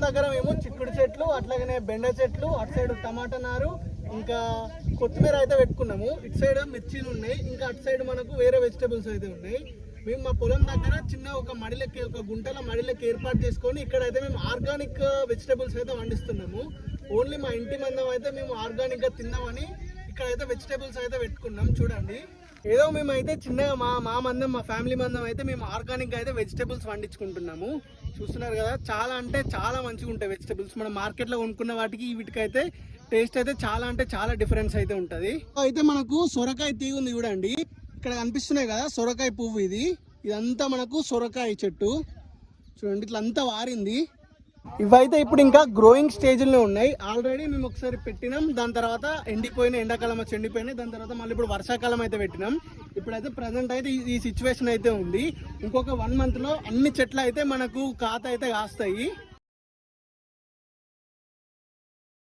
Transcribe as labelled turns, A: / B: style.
A: దగ్గర మేము చిక్కుడు చెట్లు, అట్లాగనే బెండ చెట్లు, అటు సైడ్ టమాటా నారు, ఇంకా కొత్తిమీర అయితే పెట్టుకున్నాము. ఇటు సైడ్ మిర్చీలు ఉన్నాయి, ఇంకా అటు సైడ్ మనకు వేరే వెజిటబుల్స్ అయితే ఉన్నాయి. మేము మా పొలం దగ్గర చిన్న ఒక మడిలెక్కి, ఒక గుంటల మడిలెక్కి ఏర్పాటు చేసుకొని ఇక్కడైతే మేము ఆర్గానిక్ వెజిటబుల్స్ అయితే పండిస్తున్నాము. ఓన్లీ మా ఇంటి మందం అయితే మేము ఆర్గానిక్గా తిందామని ఇక్కడైతే వెజిటబుల్స్ అయితే పెట్టుకున్నాం. చూడండి, ఏదో మేమైతే చిన్నగా మా మందం, మా ఫ్యామిలీ మందం అయితే మేము ఆర్గానిక్గా అయితే వెజిటబుల్స్ పండించుకుంటున్నాము. చూస్తున్నారు కదా, చాలా అంటే చాలా మంచిగా ఉంటాయి వెజిటబుల్స్. మనం మార్కెట్లో కొనుక్కున్న వాటికి వీటికైతే టేస్ట్ అయితే చాలా అంటే చాలా డిఫరెన్స్ అయితే ఉంటుంది. అయితే మనకు సొరకాయ తీగ ఉంది చూడండి, ఇక్కడ కనిపిస్తున్నాయి కదా సొరకాయ పువ్వు. ఇదంతా మనకు సొరకాయ చెట్టు చూడండి, ఇట్లా అంతా వారింది. ఇవైతే ఇప్పుడు ఇంకా గ్రోయింగ్ స్టేజ్లో ఉన్నాయి. ఆల్రెడీ మేము ఒకసారి పెట్టినాం, దాని తర్వాత ఎండిపోయిన, ఎండాకాలం వచ్చి ఎండిపోయినాయి. దాని తర్వాత మళ్ళీ ఇప్పుడు వర్షాకాలం అయితే పెట్టినాం. ఇప్పుడైతే ప్రజెంట్ అయితే ఈ సిచ్యువేషన్ అయితే ఉంది. ఇంకొక 1 monthలో అన్ని చెట్లు అయితే మనకు కాత అయితే కాస్తాయి.